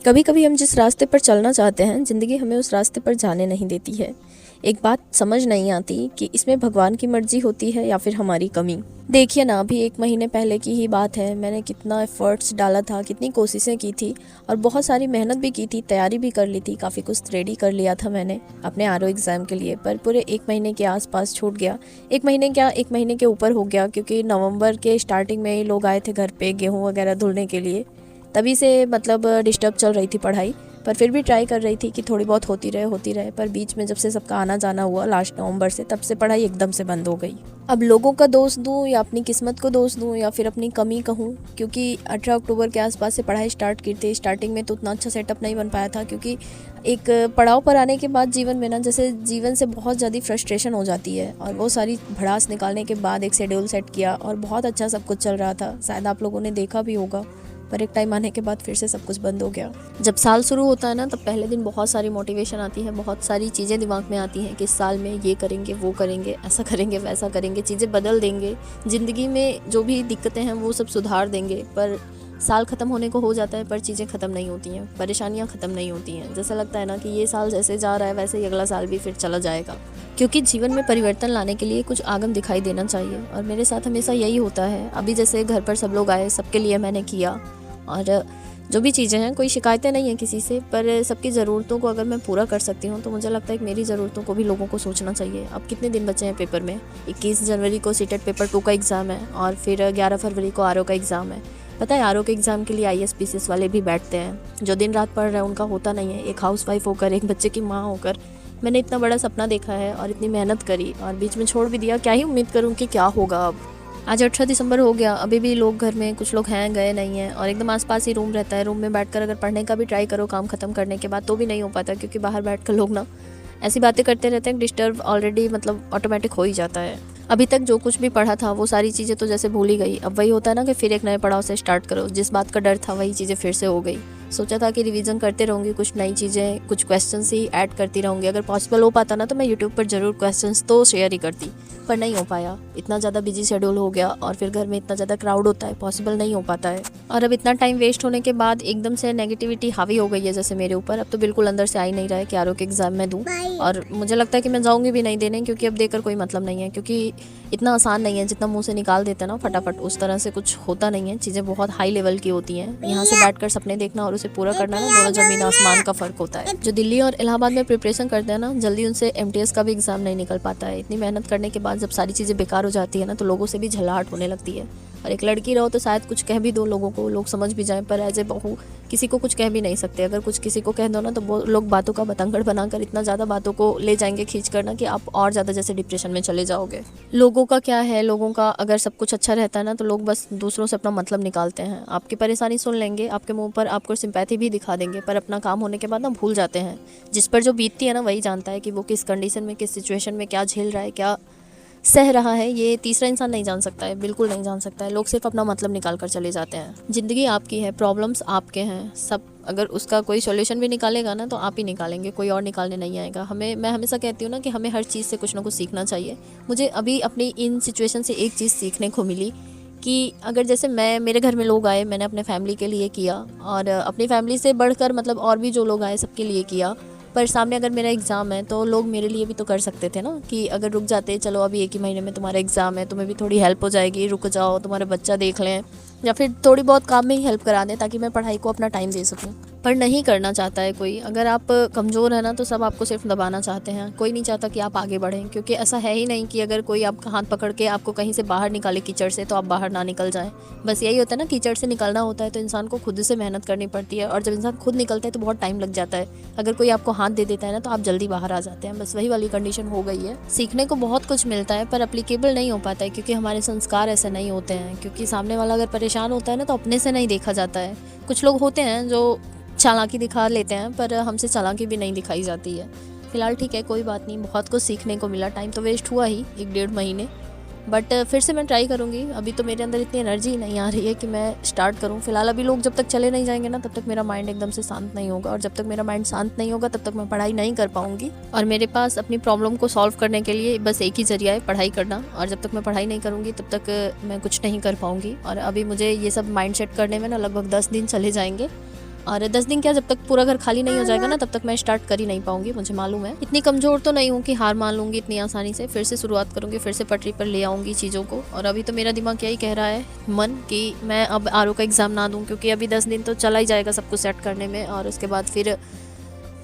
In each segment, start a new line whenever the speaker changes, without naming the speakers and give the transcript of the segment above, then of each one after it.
कभी कभी हम जिस रास्ते पर चलना चाहते हैं ज़िंदगी हमें उस रास्ते पर जाने नहीं देती है। एक बात समझ नहीं आती कि इसमें भगवान की मर्जी होती है या फिर हमारी कमी। देखिए ना, अभी 1 महीने पहले की ही बात है। मैंने कितना एफर्ट्स डाला था, कितनी कोशिशें की थी और बहुत सारी मेहनत भी की थी, तैयारी भी कर ली थी, काफ़ी कुछ रेडी कर लिया था मैंने अपने आरओ एग्ज़ाम के लिए। पर पूरे 1 महीने के आसपास छूट गया। 1 महीने क्या, 1 महीने के ऊपर हो गया, क्योंकि नवंबर के स्टार्टिंग में ही लोग आए थे घर पे गेहूँ वगैरह धुलने के लिए। तभी से मतलब डिस्टर्ब चल रही थी पढ़ाई, पर फिर भी ट्राई कर रही थी कि थोड़ी बहुत होती रहे। पर बीच में जब से सबका आना जाना हुआ लास्ट नवंबर से, तब से पढ़ाई एकदम से बंद हो गई। अब लोगों का दोष दूं या अपनी किस्मत को दोष दूं या फिर अपनी कमी कहूं, क्योंकि 18 अक्टूबर के आसपास से पढ़ाई स्टार्ट की थी। स्टार्टिंग में तो उतना अच्छा सेटअप नहीं बन पाया था, क्योंकि एक पड़ाव पर आने के बाद जीवन में ना, जैसे जीवन से बहुत ज़्यादा फ्रस्ट्रेशन हो जाती है, और वो सारी भड़ास निकालने के बाद एक शेड्यूल सेट किया और बहुत अच्छा सब कुछ चल रहा था। शायद आप लोगों ने देखा भी होगा। पर एक टाइम आने के बाद फिर से सब कुछ बंद हो गया। जब साल शुरू होता है ना, तब पहले दिन बहुत सारी मोटिवेशन आती है, बहुत सारी चीज़ें दिमाग में आती हैं कि इस साल में ये करेंगे, वो करेंगे, ऐसा करेंगे, वैसा करेंगे, चीज़ें बदल देंगे, ज़िंदगी में जो भी दिक्कतें हैं वो सब सुधार देंगे। पर साल ख़त्म होने को हो जाता है, पर चीज़ें ख़त्म नहीं होती हैं, परेशानियाँ ख़त्म नहीं होती हैं। जैसा लगता है ना कि ये साल जैसे जा रहा है वैसे ही अगला साल भी फिर चला जाएगा, क्योंकि जीवन में परिवर्तन लाने के लिए कुछ आगम दिखाई देना चाहिए। और मेरे साथ हमेशा यही होता है। अभी जैसे घर पर सब लोग आए, सबके लिए मैंने किया, और जो भी चीज़ें हैं, कोई शिकायतें नहीं हैं किसी से, पर सबकी ज़रूरतों को अगर मैं पूरा कर सकती हूँ तो मुझे लगता है कि मेरी ज़रूरतों को भी लोगों को सोचना चाहिए। अब कितने दिन बचे हैं पेपर में? 21 जनवरी को सीटेट पेपर 2 का एग्ज़ाम है, और फिर 11 फरवरी को आरओ का एग्ज़ाम है। पता है, आरओ के एग्ज़ाम के लिए आईएएस पीसीएस वाले भी बैठते हैं, जो दिन रात पढ़ रहे हैं उनका होता नहीं है। एक हाउसवाइफ होकर, एक बच्चे की माँ होकर मैंने इतना बड़ा सपना देखा है और इतनी मेहनत करी और बीच में छोड़ भी दिया। क्या ही उम्मीद करूँ कि क्या होगा अब। आज 18 दिसंबर हो गया, अभी भी लोग घर में, कुछ लोग हैं गए नहीं हैं, और एकदम आसपास ही रूम रहता है। रूम में बैठकर अगर पढ़ने का भी ट्राई करो काम खत्म करने के बाद, तो भी नहीं हो पाता, क्योंकि बाहर बैठकर लोग ना ऐसी बातें करते रहते हैं, डिस्टर्ब ऑलरेडी मतलब ऑटोमेटिक हो ही जाता है। अभी तक जो कुछ भी पढ़ा था वो सारी चीज़ें तो जैसे भूल ही गई। अब वही होता है ना कि फिर एक नए पड़ाव से स्टार्ट करो। जिस बात का डर था वही चीज़ें फिर से हो गई। सोचा था कि रिवीजन करते रहूँगी, कुछ नई चीज़ें, कुछ क्वेश्चंस ही ऐड करती रहूँगी। अगर पॉसिबल हो पाता ना तो मैं यूट्यूब पर ज़रूर क्वेश्चंस तो शेयर ही करती, पर नहीं हो पाया। इतना ज़्यादा बिजी शेड्यूल हो गया, और फिर घर में इतना ज़्यादा क्राउड होता है, पॉसिबल नहीं हो पाता है। और अब इतना टाइम वेस्ट होने के बाद एकदम से नेगेटिविटी हावी हो गई है जैसे मेरे ऊपर। अब तो बिल्कुल अंदर से आ ही नहीं रहा है कि आरओ के एग्ज़ाम में दूँ, और मुझे लगता है कि मैं जाऊँगी भी नहीं देने, क्योंकि अब देकर कोई मतलब नहीं है। क्योंकि इतना आसान नहीं है जितना मुंह से निकाल देते हैं ना फटाफट, उस तरह से कुछ होता नहीं है। चीज़ें बहुत हाई लेवल की होती हैं। यहाँ से बैठकर सपने देखना और उसे पूरा करना ना, दोनों ज़मीन आसमान का फ़र्क होता है। जो दिल्ली और इलाहाबाद में प्रिपरेशन करते हैं ना, जल्दी उनसे एमटीएस का भी एग्ज़ाम नहीं निकल पाता है। इतनी मेहनत करने के बाद जब सारी चीज़ें बेकार हो जाती है ना, तो लोगों से भी झल्लाहट होने लगती है। और एक लड़की रहो तो शायद कुछ कह भी दो लोगों को, लोग समझ भी जाएं, पर एज ए बहू किसी को कुछ कह भी नहीं सकते। अगर कुछ किसी को कह दो ना, तो वो लोग बातों का बतंगड़ बनाकर इतना ज़्यादा बातों को ले जाएंगे खींच कर ना, कि आप और ज़्यादा जैसे डिप्रेशन में चले जाओगे। लोगों का क्या है, लोगों का अगर सब कुछ अच्छा रहता है ना, तो लोग बस दूसरों से अपना मतलब निकालते हैं। आपकी परेशानी सुन लेंगे, आपके मुंह पर आपको सिंपैथी भी दिखा देंगे, पर अपना काम होने के बाद ना भूल जाते हैं। जिस पर जो बीतती है ना, वही जानता है कि वो किस कंडीशन में, किस सिचुएशन में क्या झेल रहा है, क्या सह रहा है। ये तीसरा इंसान नहीं जान सकता है, बिल्कुल नहीं जान सकता है। लोग सिर्फ अपना मतलब निकाल कर चले जाते हैं। ज़िंदगी आपकी है, प्रॉब्लम्स आपके हैं सब। अगर उसका कोई सॉल्यूशन भी निकालेगा ना, तो आप ही निकालेंगे, कोई और निकालने नहीं आएगा। मैं हमेशा कहती हूँ ना कि हमें हर चीज़ से कुछ ना कुछ सीखना चाहिए। मुझे अभी अपनी इन सिचुएशन से एक चीज़ सीखने को मिली कि अगर जैसे मेरे घर में लोग आए, मैंने अपने फैमिली के लिए किया, और अपनी फैमिली से बढ़कर मतलब और भी जो लोग आए सबके लिए किया। पर सामने अगर मेरा एग्ज़ाम है तो लोग मेरे लिए भी तो कर सकते थे ना, कि अगर रुक जाते, चलो अभी 1 ही महीने में तुम्हारा एग्ज़ाम है, तुम्हें भी थोड़ी हेल्प हो जाएगी, रुक जाओ, तुम्हारे बच्चा देख लें, या फिर थोड़ी बहुत काम में ही हेल्प करा दें, ताकि मैं पढ़ाई को अपना टाइम दे सकूं। पर नहीं करना चाहता है कोई। अगर आप कमज़ोर है ना, तो सब आपको सिर्फ दबाना चाहते हैं। कोई नहीं चाहता कि आप आगे बढ़ें, क्योंकि ऐसा है ही नहीं कि अगर कोई आपका हाथ पकड़ के आपको कहीं से बाहर निकाले कीचड़ से, तो आप बाहर ना निकल जाएं। बस यही होता है ना, कीचड़ से निकलना होता है तो इंसान को खुद से मेहनत करनी पड़ती है, और जब इंसान खुद निकलता है तो बहुत टाइम लग जाता है। अगर कोई आपको हाथ दे देता है ना, तो आप जल्दी बाहर आ जाते हैं। बस वही वाली कंडीशन हो गई है। सीखने को बहुत कुछ मिलता है, पर अप्लीकेबल नहीं हो पाता है, क्योंकि हमारे संस्कार ऐसे नहीं होते हैं। क्योंकि सामने वाला अगर परेशान होता है ना, तो अपने से नहीं देखा जाता है। कुछ लोग होते हैं जो चालाकी दिखा लेते हैं, पर हमसे चालाकी भी नहीं दिखाई जाती है। फिलहाल ठीक है, कोई बात नहीं, बहुत कुछ सीखने को मिला। टाइम तो वेस्ट हुआ ही 1-1.5 महीने, बट फिर से मैं ट्राई करूँगी। अभी तो मेरे अंदर इतनी एनर्जी नहीं आ रही है कि मैं स्टार्ट करूँ। फिलहाल अभी लोग जब तक चले नहीं जाएंगे ना, तब तक मेरा माइंड एकदम से शांत नहीं होगा, और जब तक मेरा माइंड शांत नहीं होगा तब तक मैं पढ़ाई नहीं कर पाऊँगी। और मेरे पास अपनी प्रॉब्लम को सॉल्व करने के लिए बस एक ही जरिया है, पढ़ाई करना। और जब तक मैं पढ़ाई नहीं करूँगी तब तक मैं कुछ नहीं कर पाऊँगी। और अभी मुझे ये सब माइंड सेट करने में ना लगभग 10 दिन चले जाएंगे। और 10 दिन क्या, जब तक पूरा घर खाली नहीं हो जाएगा ना तब तक मैं स्टार्ट कर ही नहीं पाऊंगी, मुझे मालूम है। इतनी कमज़ोर तो नहीं हूँ कि हार मान लूँगी इतनी आसानी से। फिर से शुरुआत करूँगी, फिर से पटरी पर ले आऊँगी चीज़ों को। और अभी तो मेरा दिमाग यही कह रहा है, मन, कि मैं अब आरओ का एग्ज़ाम ना दूँ, क्योंकि अभी 10 दिन तो चला ही जाएगा सब कुछ सेट करने में, और उसके बाद फिर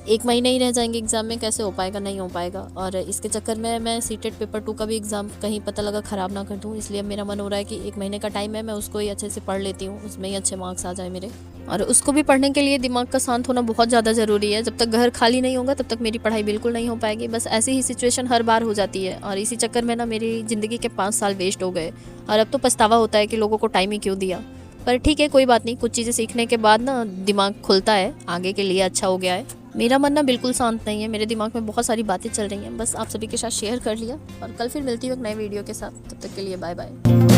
1 महीने ही रह जाएंगे एग्ज़ाम में। कैसे हो पाएगा, नहीं हो पाएगा। और इसके चक्कर में मैं सीटेट पेपर 2 का भी एग्ज़ाम कहीं पता लगा ख़राब ना कर दूँ, इसलिए मेरा मन हो रहा है कि 1 महीने का टाइम है, मैं उसको ही अच्छे से पढ़ लेती हूँ, उसमें ही अच्छे मार्क्स आ जाए मेरे। और उसको भी पढ़ने के लिए दिमाग का शांत होना बहुत ज़्यादा ज़रूरी है। जब तक घर खाली नहीं होगा तब तक मेरी पढ़ाई बिल्कुल नहीं हो पाएगी। बस ऐसी ही सिचुएशन हर बार हो जाती है, और इसी चक्कर में ना मेरी ज़िंदगी के 5 साल वेस्ट हो गए। और अब तो पछतावा होता है कि लोगों को टाइम ही क्यों दिया। पर ठीक है, कोई बात नहीं, कुछ चीज़ें सीखने के बाद ना दिमाग खुलता है, आगे के लिए अच्छा हो गया है। मेरा मन ना बिल्कुल शांत नहीं है, मेरे दिमाग में बहुत सारी बातें चल रही हैं, बस आप सभी के साथ शेयर कर लिया। और कल फिर मिलती हूँ एक नए वीडियो के साथ, तब तक के लिए बाय बाय।